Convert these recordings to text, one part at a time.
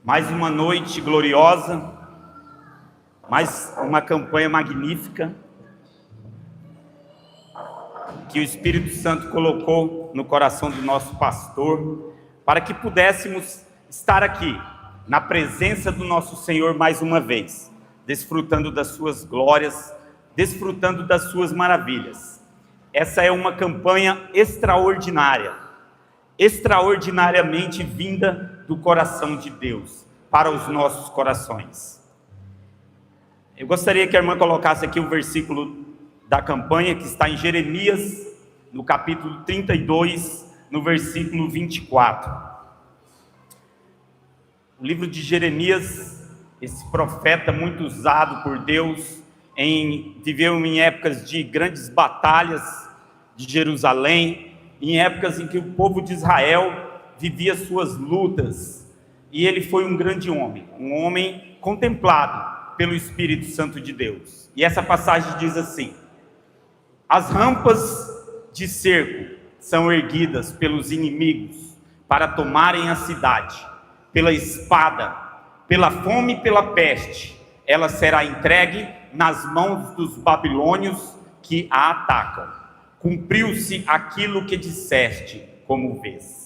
Mais uma noite gloriosa, mais uma campanha magnífica que o Espírito Santo colocou no coração do nosso pastor, para que pudéssemos estar aqui, na presença do nosso Senhor mais uma vez, desfrutando das suas glórias, desfrutando das suas maravilhas. Essa é uma campanha extraordinariamente vinda do coração de Deus para os nossos corações. Eu gostaria que a irmã colocasse aqui o versículo da campanha, que está em Jeremias, no capítulo 32, no versículo 24. O livro de Jeremias, esse profeta muito usado por Deus, viveu em épocas de grandes batalhas de Jerusalém, em épocas em que o povo de Israel vivia suas lutas, e ele foi um grande homem, um homem contemplado pelo Espírito Santo de Deus. E essa passagem diz assim: as rampas de cerco são erguidas pelos inimigos para tomarem a cidade, pela espada, pela fome e pela peste, ela será entregue nas mãos dos babilônios que a atacam. Cumpriu-se aquilo que disseste, como vês.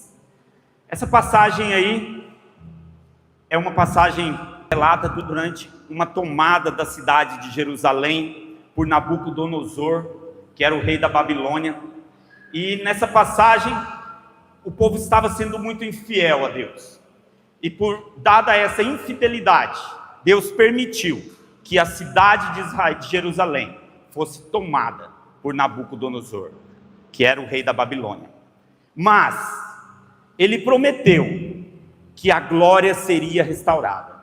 Essa passagem aí é uma passagem relata durante uma tomada da cidade de Jerusalém por Nabucodonosor, que era o rei da Babilônia. E nessa passagem o povo estava sendo muito infiel a Deus, e dada essa infidelidade, Deus permitiu que a cidade de Jerusalém fosse tomada por Nabucodonosor, que era o rei da Babilônia. Mas ele prometeu que a glória seria restaurada.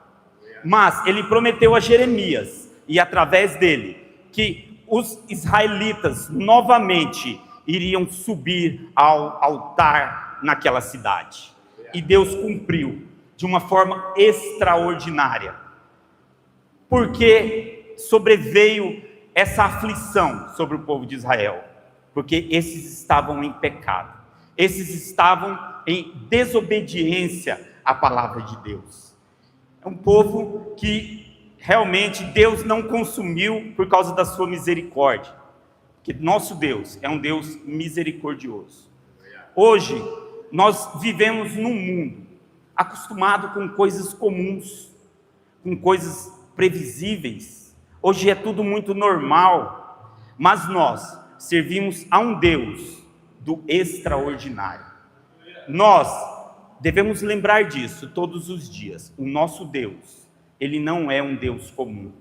Mas ele prometeu a Jeremias, e através dele, que os israelitas novamente iriam subir ao altar naquela cidade. E Deus cumpriu de uma forma extraordinária. Porque sobreveio essa aflição sobre o povo de Israel? Porque esses estavam em pecado. Esses estavam em desobediência à palavra de Deus. É um povo que realmente Deus não consumiu por causa da sua misericórdia. Porque nosso Deus é um Deus misericordioso. Hoje, nós vivemos num mundo acostumado com coisas comuns, com coisas previsíveis. Hoje é tudo muito normal, mas nós servimos a um Deus do extraordinário. Nós devemos lembrar disso todos os dias. O nosso Deus, ele não é um Deus comum.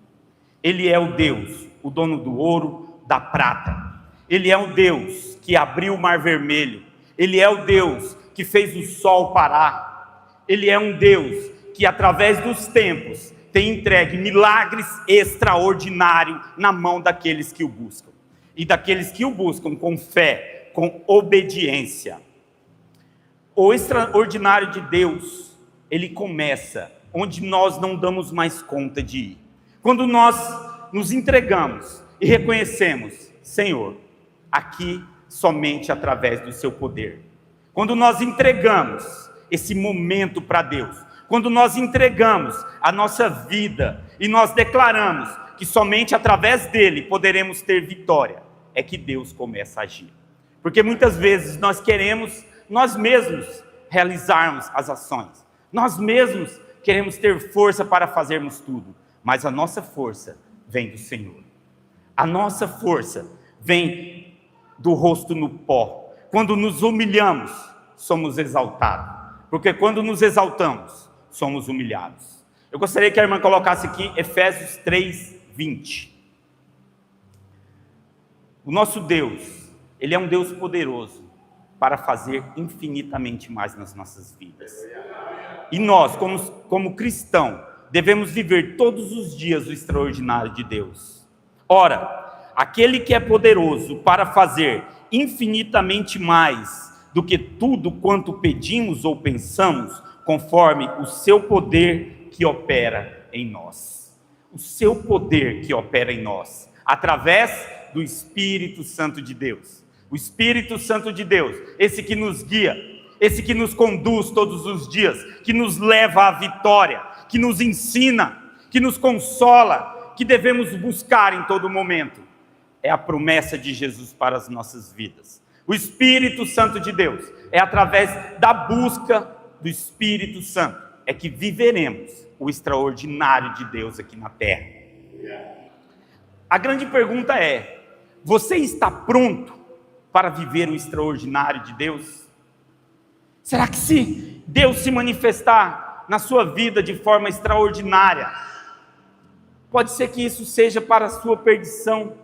Ele é o Deus, o dono do ouro, da prata. Ele é o Deus que abriu o mar vermelho. Ele é o Deus que fez o sol parar. Ele é um Deus que, através dos tempos, tem entregue milagres extraordinários na mão daqueles que o buscam. E daqueles que o buscam com fé, com obediência. O extraordinário de Deus, ele começa onde nós não damos mais conta de ir. Quando nós nos entregamos e reconhecemos: Senhor, aqui somente através do seu poder. Quando nós entregamos esse momento para Deus, quando nós entregamos a nossa vida e nós declaramos que somente através dele poderemos ter vitória, é que Deus começa a agir. Porque muitas vezes nós queremos nós mesmos realizarmos as ações, nós mesmos queremos ter força para fazermos tudo, mas a nossa força vem do Senhor. A nossa força vem do rosto no pó. Quando nos humilhamos, somos exaltados, porque quando nos exaltamos, somos humilhados. Eu gostaria que a irmã colocasse aqui Efésios 3:20. O nosso Deus, ele é um Deus poderoso para fazer infinitamente mais nas nossas vidas. E nós, como cristãos, devemos viver todos os dias o extraordinário de Deus. Ora, aquele que é poderoso para fazer infinitamente mais do que tudo quanto pedimos ou pensamos, conforme o seu poder que opera em nós. O seu poder que opera em nós, através do Espírito Santo de Deus. O Espírito Santo de Deus, esse que nos guia, esse que nos conduz todos os dias, que nos leva à vitória, que nos ensina, que nos consola, que devemos buscar em todo momento, é a promessa de Jesus para as nossas vidas. O Espírito Santo de Deus, é através da busca do Espírito Santo, é que viveremos o extraordinário de Deus aqui na terra. A grande pergunta é: você está pronto para viver o extraordinário de Deus? Será que se Deus se manifestar na sua vida de forma extraordinária, pode ser que isso seja para a sua perdição?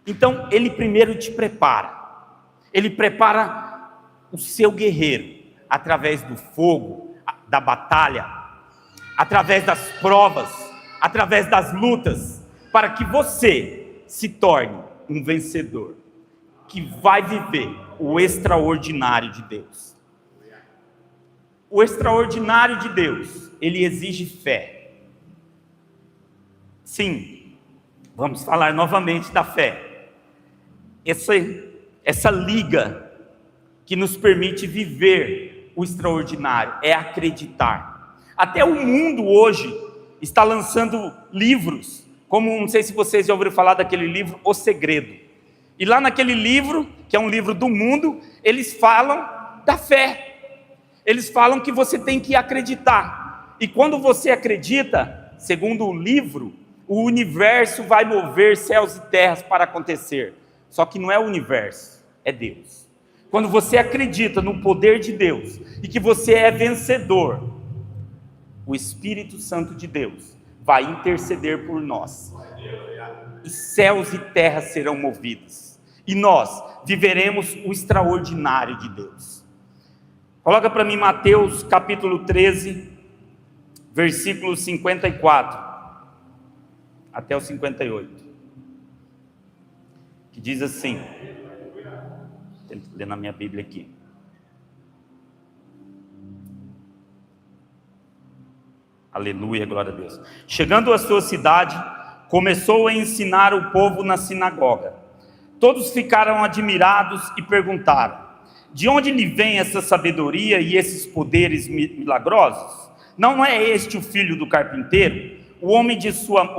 Então Ele primeiro te prepara. Ele prepara o seu guerreiro através do fogo, da batalha, através das provas, através das lutas, para que você se torne um vencedor, que vai viver o extraordinário de Deus. O extraordinário de Deus, ele exige fé. Sim, vamos falar novamente da fé. Essa liga que nos permite viver o extraordinário é acreditar. Até o mundo hoje está lançando livros, como, não sei se vocês já ouviram falar daquele livro, O Segredo. E lá naquele livro, que é um livro do mundo, eles falam da fé. Eles falam que você tem que acreditar. E quando você acredita, segundo o livro, o universo vai mover céus e terras para acontecer. Só que não é o universo, é Deus. Quando você acredita no poder de Deus e que você é vencedor, o Espírito Santo de Deus vai interceder por nós. E céus e terras serão movidos. E nós viveremos o extraordinário de Deus. Coloca para mim Mateus capítulo 13, versículos 54 até o 58. Que diz assim, tento ler na minha Bíblia aqui. Aleluia, glória a Deus. Chegando à sua cidade, começou a ensinar o povo na sinagoga. Todos ficaram admirados e perguntaram: de onde lhe vem essa sabedoria e esses poderes milagrosos? Não é este o filho do carpinteiro? O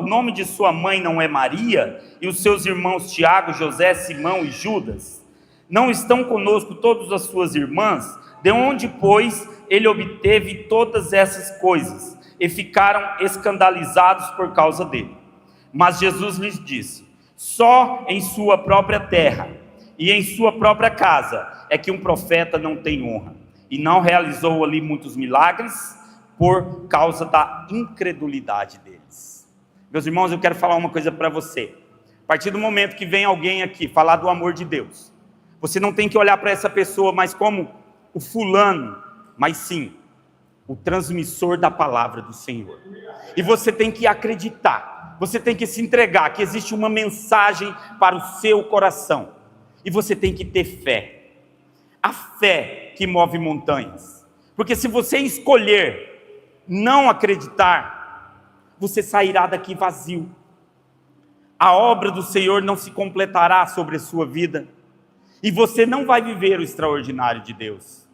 nome de sua mãe não é Maria? E os seus irmãos Tiago, José, Simão e Judas? Não estão conosco todas as suas irmãs? De onde, pois, ele obteve todas essas coisas? E ficaram escandalizados por causa dele. Mas Jesus lhes disse: só em sua própria terra e em sua própria casa é que um profeta não tem honra. E não realizou ali muitos milagres por causa da incredulidade deles. Meus irmãos, eu quero falar uma coisa para você. A partir do momento que vem alguém aqui falar do amor de Deus, você não tem que olhar para essa pessoa mais como o fulano, mas sim o transmissor da palavra do Senhor. E você tem que acreditar, você tem que se entregar, que existe uma mensagem para o seu coração. E você tem que ter fé. A fé que move montanhas. Porque se você escolher não acreditar, você sairá daqui vazio. A obra do Senhor não se completará sobre a sua vida. E você não vai viver o extraordinário de Deus.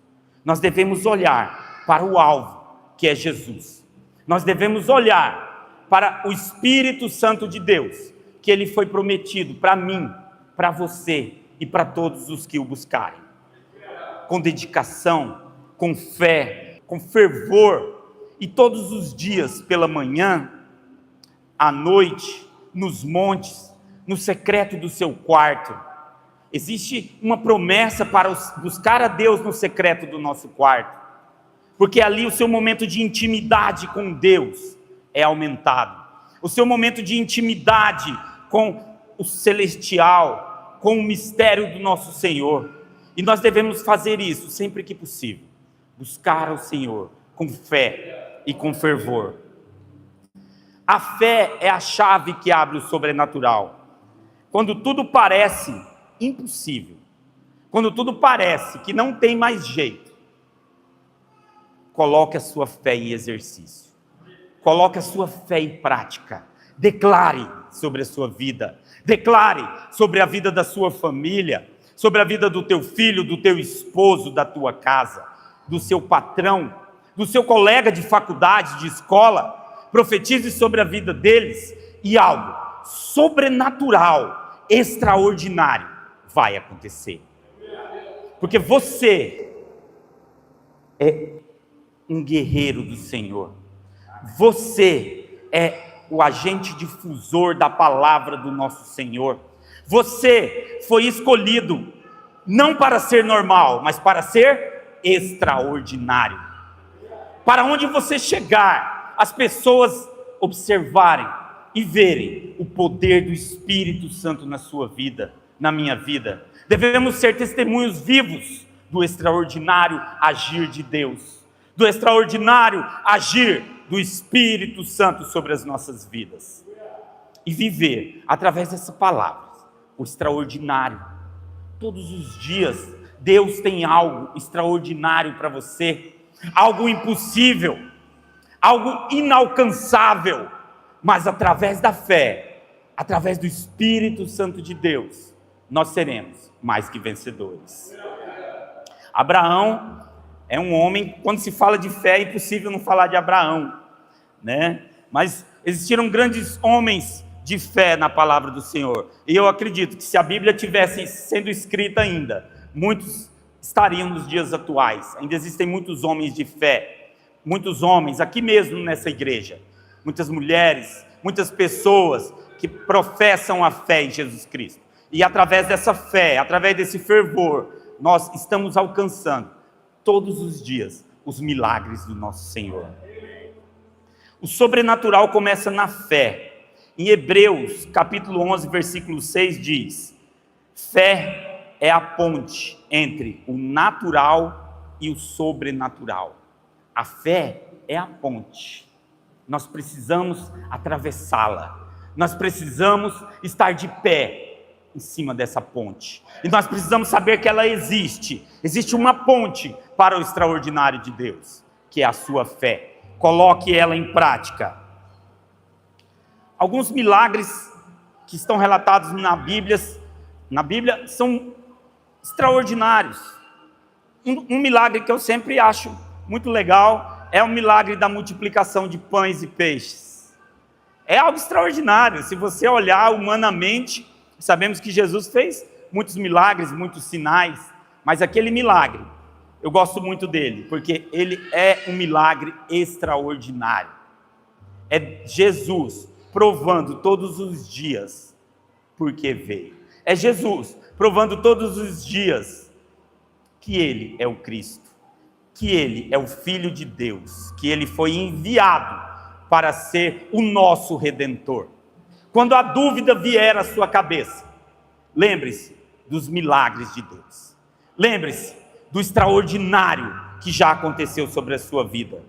Nós devemos olhar para o alvo, que é Jesus. Nós devemos olhar para o Espírito Santo de Deus, que Ele foi prometido para mim, para você e para todos os que o buscarem. Com dedicação, com fé, com fervor, e todos os dias, pela manhã, à noite, nos montes, no secreto do seu quarto. Existe uma promessa para buscar a Deus no secreto do nosso quarto, porque ali o seu momento de intimidade com Deus é aumentado. O seu momento de intimidade com o celestial, com o mistério do nosso Senhor. E nós devemos fazer isso sempre que possível. Buscar ao Senhor com fé e com fervor. A fé é a chave que abre o sobrenatural. Quando tudo parece impossível, quando tudo parece que não tem mais jeito, coloque a sua fé em exercício. Coloque a sua fé em prática. Declare sobre a sua vida. Declare sobre a vida da sua família. sobre a vida do teu filho, do teu esposo, da tua casa, do seu patrão, do seu colega de faculdade, de escola. Profetize sobre a vida deles e algo sobrenatural, extraordinário vai acontecer. Porque você é um guerreiro do Senhor. Você é o agente difusor da palavra do nosso Senhor. Você foi escolhido não para ser normal, mas para ser extraordinário. Para onde você chegar, as pessoas observarem e verem o poder do Espírito Santo na sua vida, na minha vida. Devemos ser testemunhos vivos do extraordinário agir de Deus, do extraordinário agir do Espírito Santo sobre as nossas vidas. E viver, através dessa palavra, o extraordinário. Todos os dias, Deus tem algo extraordinário para você, algo impossível, algo inalcançável, mas através da fé, através do Espírito Santo de Deus, nós seremos mais que vencedores. Abraão é um homem, quando se fala de fé, é impossível não falar de Abraão, né? Mas existiram grandes homens de fé na palavra do Senhor, e eu acredito que se a Bíblia tivesse sendo escrita ainda, muitos estariam nos dias atuais. Ainda existem muitos homens de fé, muitos homens aqui mesmo nessa igreja, muitas mulheres, muitas pessoas que professam a fé em Jesus Cristo, e através dessa fé, através desse fervor, nós estamos alcançando todos os dias os milagres do nosso Senhor. O sobrenatural começa na fé. Em Hebreus, capítulo 11, versículo 6 diz: fé é a ponte entre o natural e o sobrenatural. A fé é a ponte. Nós precisamos atravessá-la. Nós precisamos estar de pé em cima dessa ponte. E nós precisamos saber que ela existe. Existe uma ponte para o extraordinário de Deus, que é a sua fé. Coloque ela em prática. Alguns milagres que estão relatados na Bíblia são extraordinários. Um milagre que eu sempre acho muito legal é o milagre da multiplicação de pães e peixes. É algo extraordinário. Se você olhar humanamente, sabemos que Jesus fez muitos milagres, muitos sinais, mas aquele milagre, eu gosto muito dele, porque ele é um milagre extraordinário. É Jesus provando todos os dias porque veio. É Jesus provando todos os dias que ele é o Cristo, que ele é o Filho de Deus, que ele foi enviado para ser o nosso Redentor. Quando a dúvida vier à sua cabeça, lembre-se dos milagres de Deus. Lembre-se do extraordinário que já aconteceu sobre a sua vida.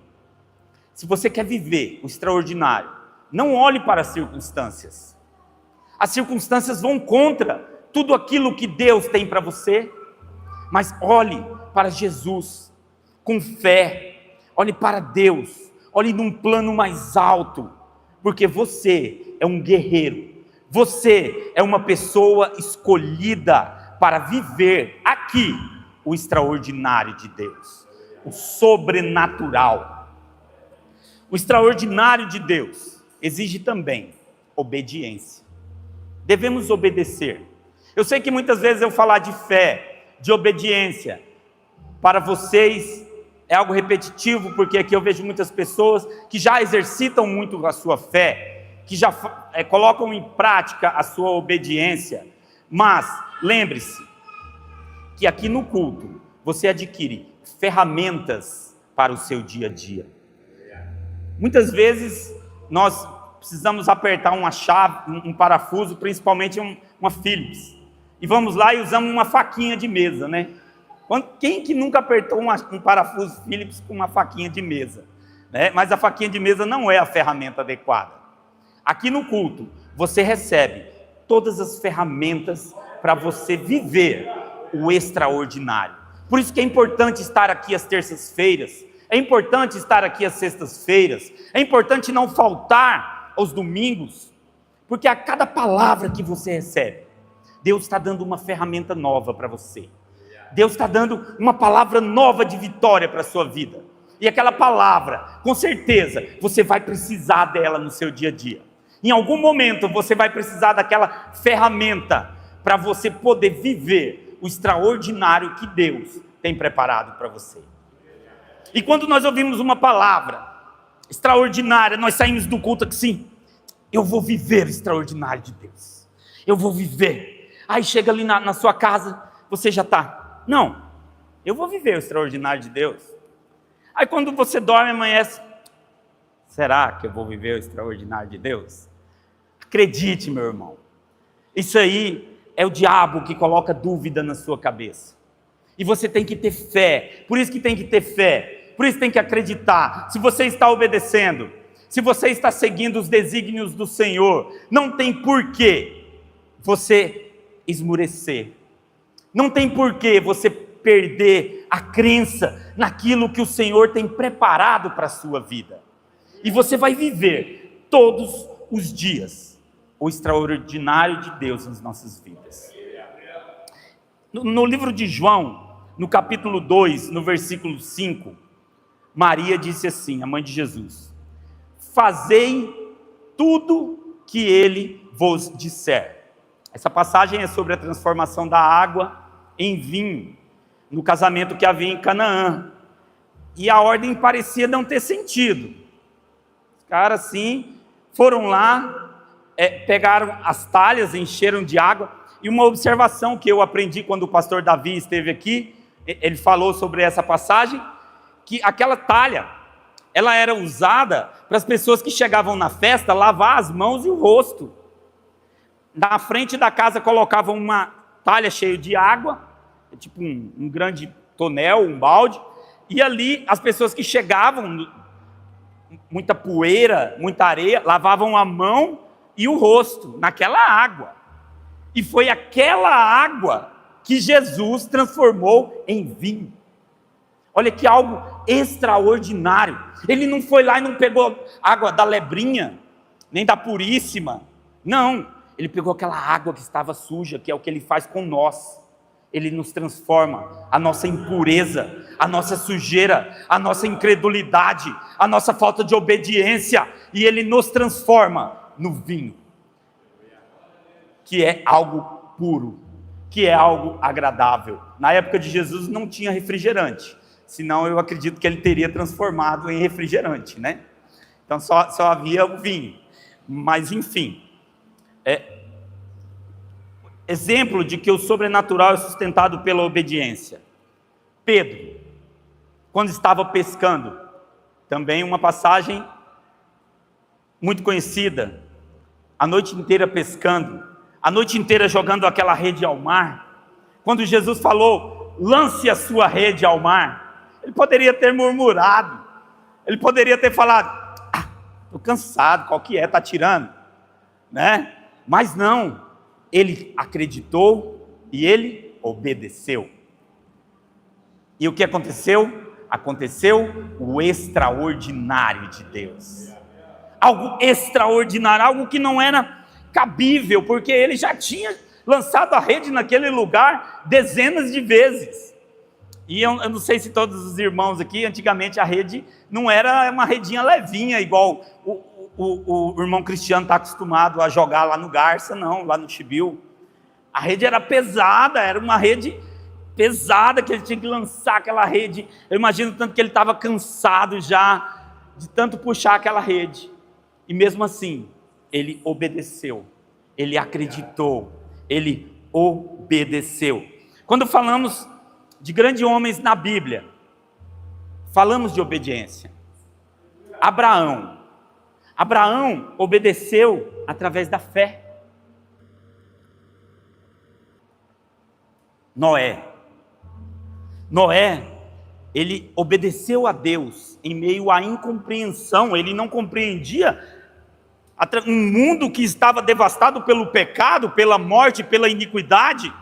Se você quer viver o extraordinário, não olhe para as circunstâncias. As circunstâncias vão contra tudo aquilo que Deus tem para você, mas olhe para Jesus com fé, olhe para Deus, olhe num plano mais alto, porque você é um guerreiro, você é uma pessoa escolhida para viver aqui o extraordinário de Deus, o sobrenatural. O extraordinário de Deus exige também obediência. Devemos obedecer. Eu sei que muitas vezes eu falar de fé, de obediência, para vocês é algo repetitivo, porque aqui eu vejo muitas pessoas que já exercitam muito a sua fé, que já colocam em prática a sua obediência, mas lembre-se que aqui no culto você adquire ferramentas para o seu dia a dia. Muitas vezes nós precisamos apertar uma chave, um parafuso, principalmente uma Phillips, e vamos lá e usamos uma faquinha de mesa, né? Quem que nunca apertou um parafuso Phillips com uma faquinha de mesa, né? Mas a faquinha de mesa não é a ferramenta adequada. Aqui no culto você recebe todas as ferramentas para você viver o extraordinário. Por isso que é importante estar aqui às terças-feiras, é importante estar aqui às sextas-feiras, é importante não faltar aos domingos, porque a cada palavra que você recebe, Deus está dando uma ferramenta nova para você. Deus está dando uma palavra nova de vitória para a sua vida. E aquela palavra, com certeza, você vai precisar dela no seu dia a dia. Em algum momento você vai precisar daquela ferramenta para você poder viver o extraordinário que Deus tem preparado para você. E quando nós ouvimos uma palavra extraordinária, nós saímos do culto assim, eu vou viver o extraordinário de Deus. Eu vou viver. Aí chega ali na sua casa, você já está, não, eu vou viver o extraordinário de Deus. Aí quando você dorme, amanhece, será que eu vou viver o extraordinário de Deus? Acredite, meu irmão, isso aí é o diabo que coloca dúvida na sua cabeça. E você tem que ter fé, por isso que tem que ter fé, por isso tem que acreditar. Se você está obedecendo, se você está seguindo os desígnios do Senhor, não tem porquê você esmurecer, não tem porquê você perder a crença naquilo que o Senhor tem preparado para a sua vida. E você vai viver todos os dias o extraordinário de Deus nas nossas vidas. No livro de João, no capítulo 2, no versículo 5, Maria disse assim, a mãe de Jesus: fazei tudo que ele vos disser. Essa passagem é sobre a transformação da água em vinho, no casamento que havia em Canaã. E a ordem parecia não ter sentido. Os caras assim foram lá, pegaram as talhas, encheram de água. E uma observação que eu aprendi quando o pastor Davi esteve aqui, ele falou sobre essa passagem, que aquela talha, ela era usada para as pessoas que chegavam na festa lavar as mãos e o rosto. Na frente da casa colocavam uma talha cheia de água, tipo um grande tonel, um balde, e ali as pessoas que chegavam, muita poeira, muita areia, lavavam a mão e o rosto naquela água. E foi aquela água que Jesus transformou em vinho. Olha que algo extraordinário. Ele não foi lá e não pegou água da lebrinha, nem da puríssima. Não, ele pegou aquela água que estava suja, que é o que ele faz com nós. Ele nos transforma, a nossa impureza, a nossa sujeira, a nossa incredulidade, a nossa falta de obediência, e ele nos transforma no vinho, que é algo puro, que é algo agradável. Na época de Jesus não tinha refrigerante, senão eu acredito que ele teria transformado em refrigerante, né? Então só havia o vinho. Mas enfim, exemplo de que o sobrenatural é sustentado pela obediência. Pedro, quando estava pescando, também uma passagem muito conhecida, a noite inteira pescando, a noite inteira jogando aquela rede ao mar. Quando Jesus falou, lance a sua rede ao mar, ele poderia ter murmurado, ele poderia ter falado, estou cansado, qual que é, está tirando, né? Mas não, ele acreditou e ele obedeceu. E o que aconteceu? Aconteceu o extraordinário de Deus. Algo extraordinário, algo que não era cabível, porque ele já tinha lançado a rede naquele lugar dezenas de vezes. E eu não sei se todos os irmãos aqui, antigamente a rede não era uma redinha levinha, igual o irmão Cristiano está acostumado a jogar lá no Garça, não, lá no Chibiu. A rede era pesada, era uma rede pesada, que ele tinha que lançar aquela rede. Eu imagino tanto que ele estava cansado já, de tanto puxar aquela rede. E mesmo assim, ele obedeceu, ele acreditou, ele obedeceu. Quando falamos de grandes homens na Bíblia, falamos de obediência. Abraão obedeceu através da fé. Noé, ele obedeceu a Deus em meio à incompreensão. Ele não compreendia um mundo que estava devastado pelo pecado, pela morte, pela iniquidade,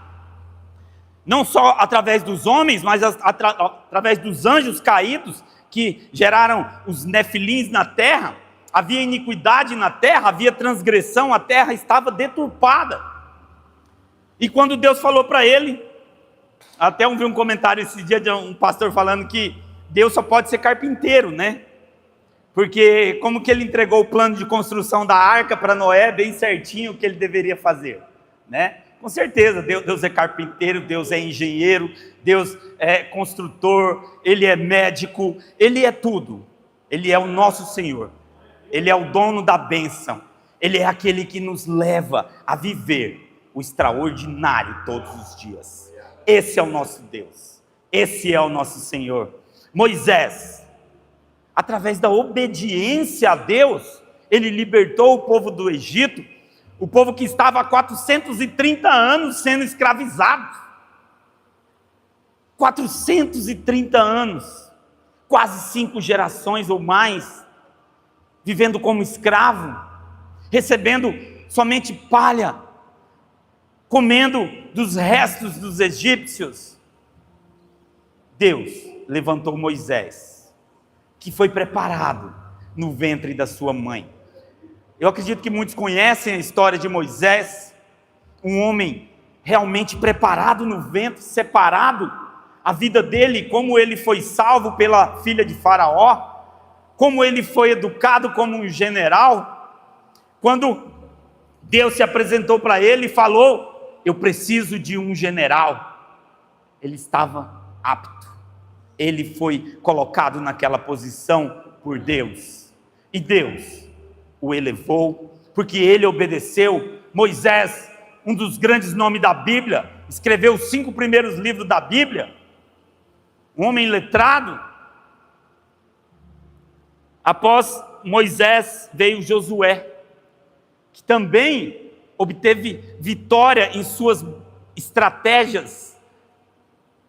não só através dos homens, mas através dos anjos caídos, que geraram os nefilins na terra. Havia iniquidade na terra, havia transgressão, a terra estava deturpada. E quando Deus falou para ele, até vi um comentário esse dia de um pastor falando que Deus só pode ser carpinteiro, né? Porque como que ele entregou o plano de construção da arca para Noé, bem certinho o que ele deveria fazer, né? Com certeza, Deus é carpinteiro, Deus é engenheiro, Deus é construtor, Ele é médico, Ele é tudo. Ele é o nosso Senhor, Ele é o dono da bênção, Ele é aquele que nos leva a viver o extraordinário todos os dias. Esse é o nosso Deus, esse é o nosso Senhor. Moisés, através da obediência a Deus, ele libertou o povo do Egito, o povo que estava há 430 anos sendo escravizado. 430 anos, quase 5 gerações ou mais, vivendo como escravo, recebendo somente palha, comendo dos restos dos egípcios. Deus levantou Moisés, que foi preparado no ventre da sua mãe. Eu acredito que muitos conhecem a história de Moisés, um homem realmente preparado no ventre, separado, a vida dele, como ele foi salvo pela filha de Faraó, como ele foi educado como um general. Quando Deus se apresentou para ele e falou: eu preciso de um general, ele estava apto, ele foi colocado naquela posição por Deus, e Deus o elevou, porque ele obedeceu. Moisés, um dos grandes nomes da Bíblia, escreveu os 5 primeiros livros da Bíblia, um homem letrado. Após Moisés veio Josué, que também obteve vitória em suas estratégias,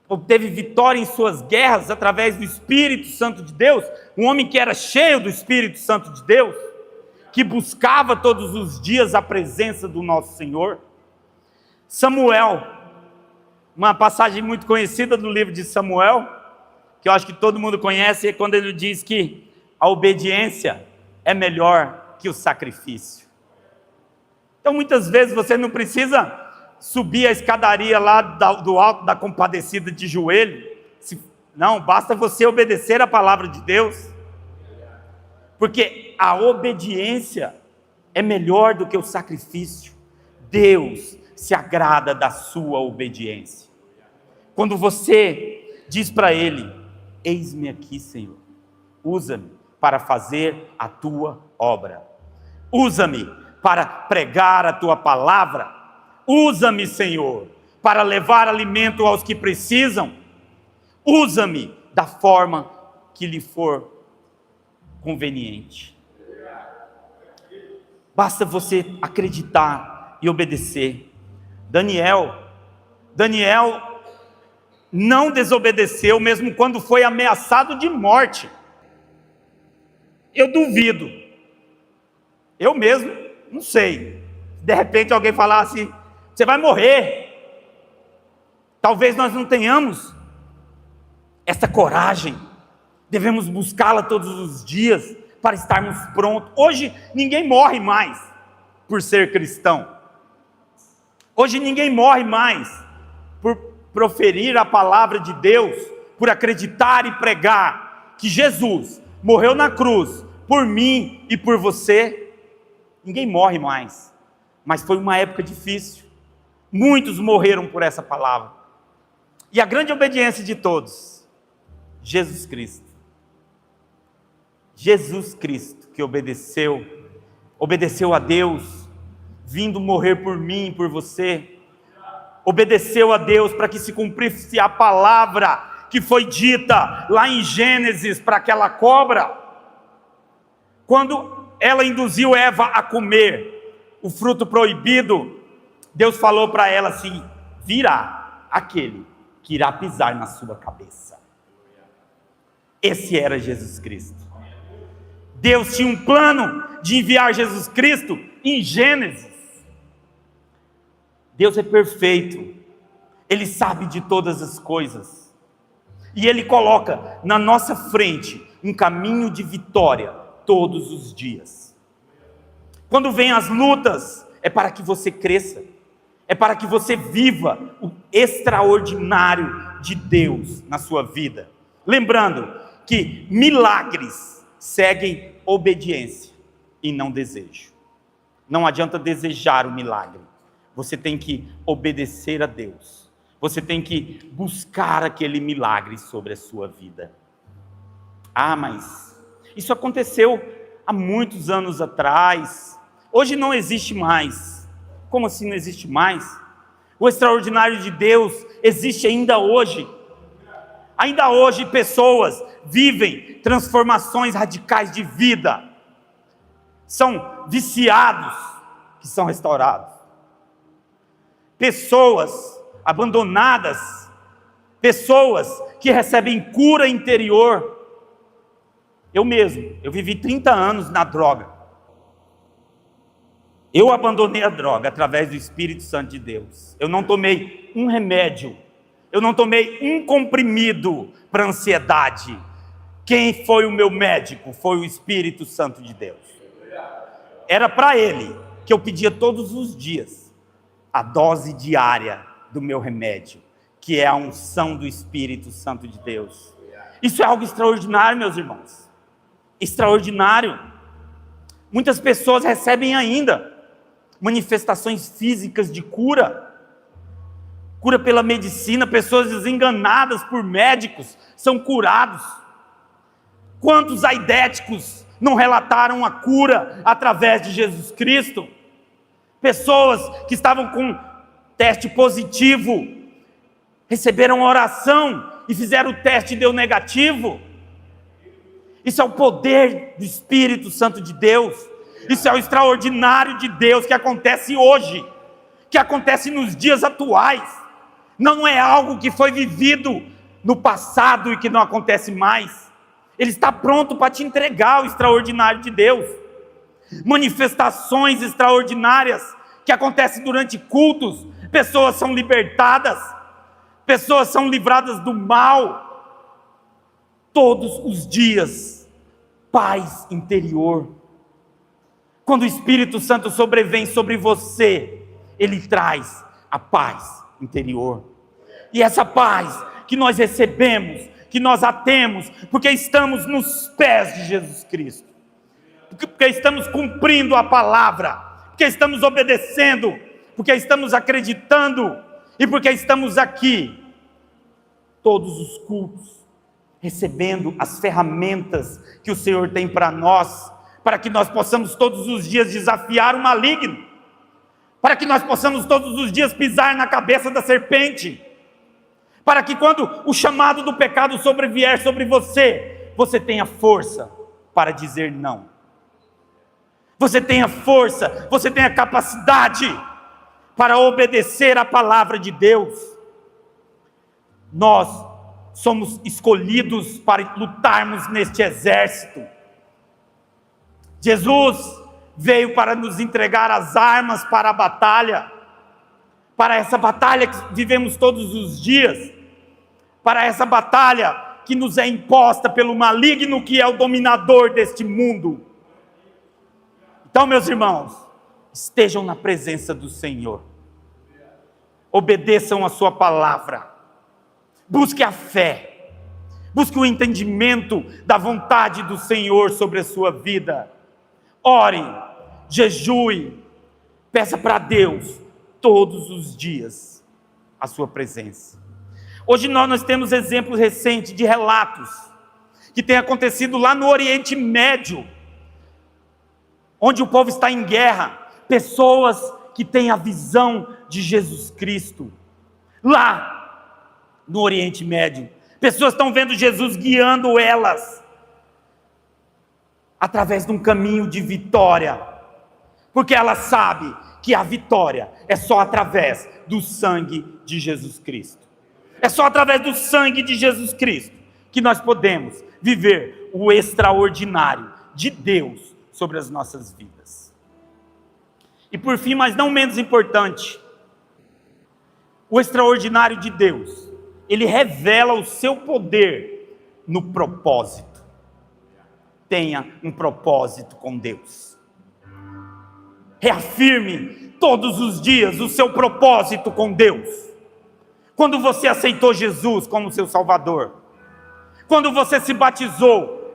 obteve vitória em suas guerras através do Espírito Santo de Deus, um homem que era cheio do Espírito Santo de Deus, que buscava todos os dias a presença do nosso Senhor. Samuel, uma passagem muito conhecida do livro de Samuel, que eu acho que todo mundo conhece, é quando ele diz que a obediência é melhor que o sacrifício. Então muitas vezes você não precisa subir a escadaria lá do alto da compadecida de joelho, não, basta você obedecer a palavra de Deus, porque a obediência é melhor do que o sacrifício. Deus se agrada da sua obediência. Quando você diz para Ele: eis-me aqui, Senhor, usa-me para fazer a tua obra, usa-me para pregar a tua palavra, usa-me, Senhor, para levar alimento aos que precisam, usa-me da forma que lhe for conveniente. Basta você acreditar e obedecer. Daniel não desobedeceu mesmo quando foi ameaçado de morte. Eu duvido, eu mesmo não sei, de repente alguém falasse: você vai morrer. Talvez nós não tenhamos essa coragem, devemos buscá-la todos os dias para estarmos prontos. Hoje ninguém morre mais por ser cristão, hoje ninguém morre mais por proferir a palavra de Deus, por acreditar e pregar que Jesus morreu na cruz por mim e por você. Ninguém morre mais, mas foi uma época difícil, muitos morreram por essa palavra. E a grande obediência de todos, Jesus Cristo, que obedeceu a Deus, vindo morrer por mim e por você, obedeceu a Deus para que se cumprisse a palavra que foi dita lá em Gênesis para aquela cobra, quando ela induziu Eva a comer o fruto proibido. Deus falou para ela assim: virá aquele que irá pisar na sua cabeça. Esse era Jesus Cristo. Deus tinha um plano de enviar Jesus Cristo em Gênesis. Deus é perfeito, Ele sabe de todas as coisas, e Ele coloca na nossa frente um caminho de vitória todos os dias. Quando vem as lutas, é para que você cresça, É para que você viva o extraordinário de Deus na sua vida. Lembrando que milagres seguem obediência e não desejo. Não adianta desejar o milagre. Você tem que obedecer a Deus. Você tem que buscar aquele milagre sobre a sua vida. Ah, mas isso aconteceu há muitos anos atrás. Hoje não existe mais. Como assim não existe mais? O extraordinário de Deus existe ainda hoje. Ainda hoje pessoas vivem transformações radicais de vida. São viciados que são restaurados. Pessoas abandonadas, pessoas que recebem cura interior. Eu mesmo, eu vivi 30 anos na droga. Eu abandonei a droga através do Espírito Santo de Deus. Eu não tomei um remédio, eu não tomei um comprimido para ansiedade. Quem foi o meu médico? Foi o Espírito Santo de Deus. Era para Ele que eu pedia todos os dias a dose diária do meu remédio, que é a unção do Espírito Santo de Deus. Isso é algo extraordinário, meus irmãos. Extraordinário. Muitas pessoas recebem ainda manifestações físicas de cura. Cura pela medicina, pessoas desenganadas por médicos são curados. Quantos aidéticos não relataram a cura através de Jesus Cristo? Pessoas que estavam com teste positivo, receberam oração e fizeram o teste e deu negativo. Isso é o poder do Espírito Santo de Deus. Isso é o extraordinário de Deus que acontece hoje, que acontece nos dias atuais. Não é algo que foi vivido no passado e que não acontece mais. Ele está pronto para te entregar o extraordinário de Deus. Manifestações extraordinárias que acontecem durante cultos. Pessoas são libertadas, pessoas são livradas do mal. Todos os dias, paz interior. Quando o Espírito Santo sobrevém sobre você, Ele traz a paz interior. E essa paz que nós recebemos, que nós a temos, porque estamos nos pés de Jesus Cristo, porque estamos cumprindo a palavra, porque estamos obedecendo, porque estamos acreditando, e porque estamos aqui, todos os cultos, recebendo as ferramentas que o Senhor tem para nós, para que nós possamos todos os dias desafiar o maligno, para que nós possamos todos os dias pisar na cabeça da serpente, para que quando o chamado do pecado sobrevier sobre você, você tenha força para dizer não. Você tenha força, você tenha capacidade para obedecer a palavra de Deus. Nós somos escolhidos para lutarmos neste exército. Jesus veio para nos entregar as armas para a batalha, para essa batalha que vivemos todos os dias, para essa batalha que nos é imposta pelo maligno que é o dominador deste mundo. Então, meus irmãos, estejam na presença do Senhor, obedeçam a sua palavra, busque a fé, busque o entendimento da vontade do Senhor sobre a sua vida. Ore, jejue, peça para Deus todos os dias a sua presença. Hoje nós temos exemplos recentes de relatos que têm acontecido lá no Oriente Médio, onde o povo está em guerra, pessoas que têm a visão de Jesus Cristo. Lá no Oriente Médio, pessoas estão vendo Jesus guiando elas através de um caminho de vitória, porque ela sabe que a vitória é só através do sangue de Jesus Cristo. É só através do sangue de Jesus Cristo que nós podemos viver o extraordinário de Deus sobre as nossas vidas. E por fim, mas não menos importante, o extraordinário de Deus, ele revela o seu poder no propósito. Tenha um propósito com Deus. Reafirme todos os dias o seu propósito com Deus. Quando você aceitou Jesus como seu Salvador, quando você se batizou,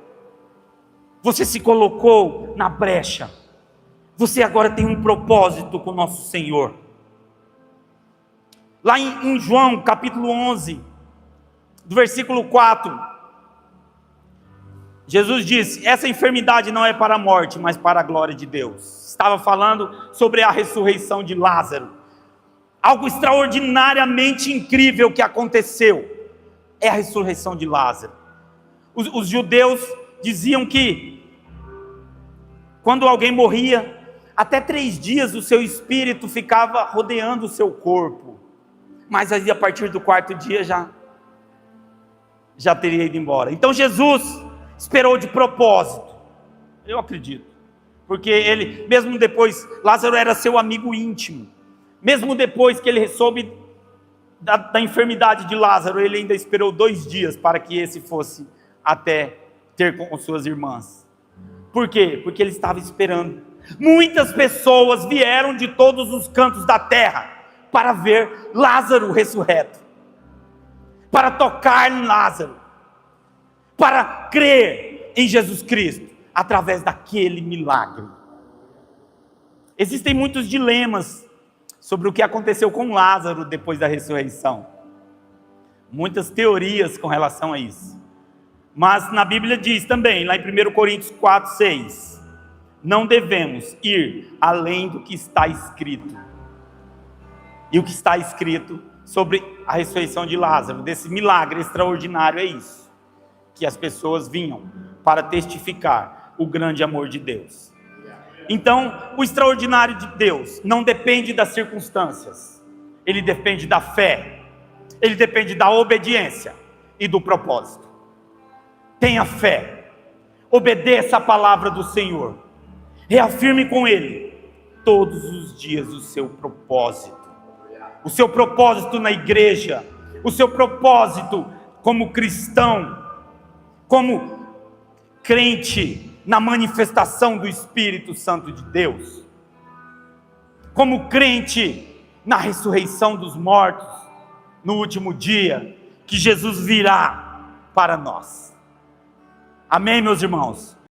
você se colocou na brecha. Você agora tem um propósito com o nosso Senhor. Lá em João capítulo 11, do versículo 4, Jesus disse: essa enfermidade não é para a morte, mas para a glória de Deus. Estava falando sobre a ressurreição de Lázaro. Algo extraordinariamente incrível que aconteceu é a ressurreição de Lázaro. Os judeus diziam que quando alguém morria, até 3 dias o seu espírito ficava rodeando o seu corpo, mas aí a partir do 4º dia já teria ido embora. Então Jesus esperou de propósito, eu acredito, porque ele, mesmo depois, Lázaro era seu amigo íntimo, mesmo depois que ele soube da enfermidade de Lázaro, ele ainda esperou 2 dias para que esse fosse até ter com suas irmãs. Por quê? Porque ele estava esperando. Muitas pessoas vieram de todos os cantos da terra para ver Lázaro ressurreto, para tocar em Lázaro, para crer em Jesus Cristo através daquele milagre. Existem muitos dilemas sobre o que aconteceu com Lázaro depois da ressurreição. Muitas teorias com relação a isso. Mas na Bíblia diz também, lá em 1 Coríntios 4, 6, não devemos ir além do que está escrito. E o que está escrito sobre a ressurreição de Lázaro, desse milagre extraordinário, é isso: que as pessoas vinham para testificar o grande amor de Deus. Então, o extraordinário de Deus não depende das circunstâncias, ele depende da fé, ele depende da obediência e do propósito. Tenha fé, obedeça a palavra do Senhor, reafirme com Ele todos os dias o seu propósito na igreja, o seu propósito como cristão, como crente na manifestação do Espírito Santo de Deus, como crente na ressurreição dos mortos, no último dia, que Jesus virá para nós. Amém, meus irmãos?